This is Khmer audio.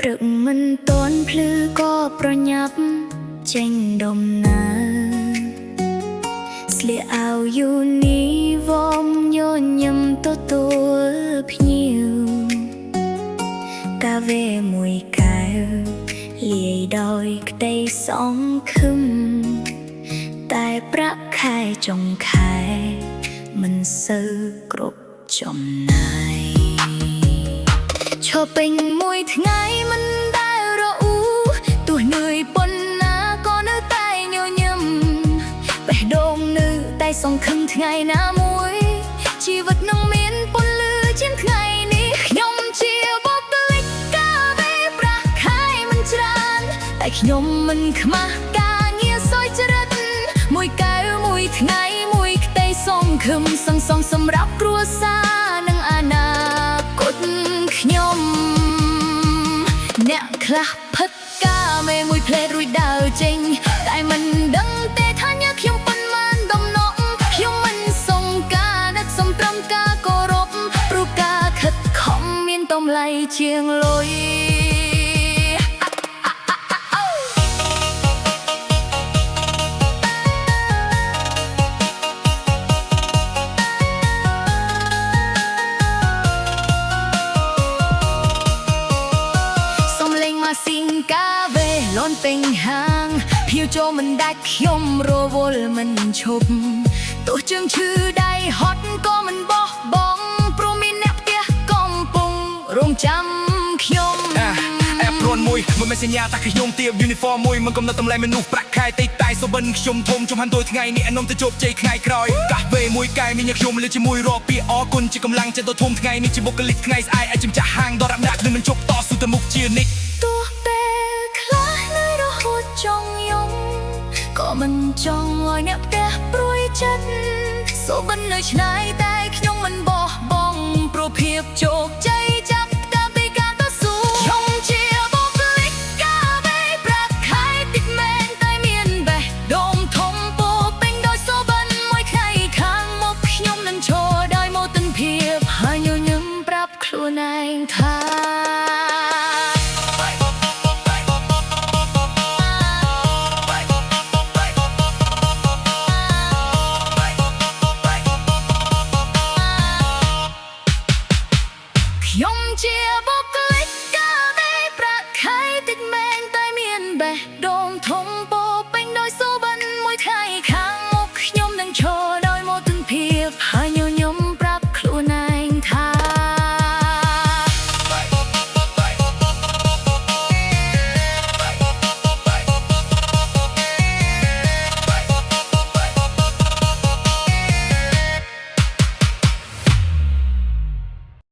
ព្រឹកមិនតន់ភ្លឺក៏ប្រញាប់ចេញដំណើរស្លៀកអាវយូនីវ៉មញញឹមទទួលភ្ញៀវកាវេមួយកែវលាយដោយក្តីសង្ឃឹមតែប្រាក់ខែចុងខែមិនសូវគ្រប់ចំណាយឈប់ពេញមួយថ្ងៃមិនដែលរអ៊ូទោះនឿយប៉ុណ្ណាក៏នៅតែញញឹមបេះដូងនៅតែសង្ឃឹមថ្ងៃណាមួយជីវិតនឹងមានពន្លឺជាងថ្ងៃនេះខ្ញុំជាបុគ្គលិកកាវេប្រាក់ខែមិនច្រើនតែខ្ញុំមិនខ្មាស់ការងារសោយច្រិតមួយកែវមួយថ្ងៃមួយក្តីសង្ឃឹមសង្សងសម្រាប់គ្រួសារនិងអនាគតខ្ញុំអ្នកខ្លះផឹកកាមេមួយផ្លេតរួចដើរចេញតែមិនដឹងទេថាញ៉ាខ្ញុំប៉ុន្មានដំណក់ខ្ញុំមិនសង្ការដឹកសំត្រឹមការគោរពព្រោះការខិតខំមានតម្លៃជាងលុយស៊ីងកាវេលន់ពេញហាងភៀវចូលមិនដាច់ខ្ញុំរវល់មិនឈប់ទោះជើងឈឺដៃហត់ក៏មិនបោះបង់ព្រោះមានអ្នកផ្ទះកំពុងរងចាំខ្ញុំអែបព្រួនមួយមិនសញ្ញាតាខ្ញុំទៀបយូនីហ្វ័រមួយមិនកំណត់តម្លៃមនុស្សប្រាក់ខែតិចតែសុបិនខ្ញុំធំចំហាន់ដូចថ្ងៃនេះអនុមទៅជោគជ័យថ្ងៃក្រោយកាវេមួយកែមានញ៉ាំខ្ញុំលើជាមួយរកពាក្យអរគុណជាកម្លាំងចិត្តដ៏ធំថ្ងៃនេះជាបុគ្គលិកថ្ងៃស្អែកអាចចំចាស់ហាងដរដាក់នឹងមិនជប់តស៊ូទៅមុខជានិច្ចចង់យំក៏មិនចង់ឲ្យអ្នកផ្ទះព្រួយចិត្តសូបិននៅឆ្ងាយតែខ្ញុំមិនបោះបង់ព្រោះភាពជោគ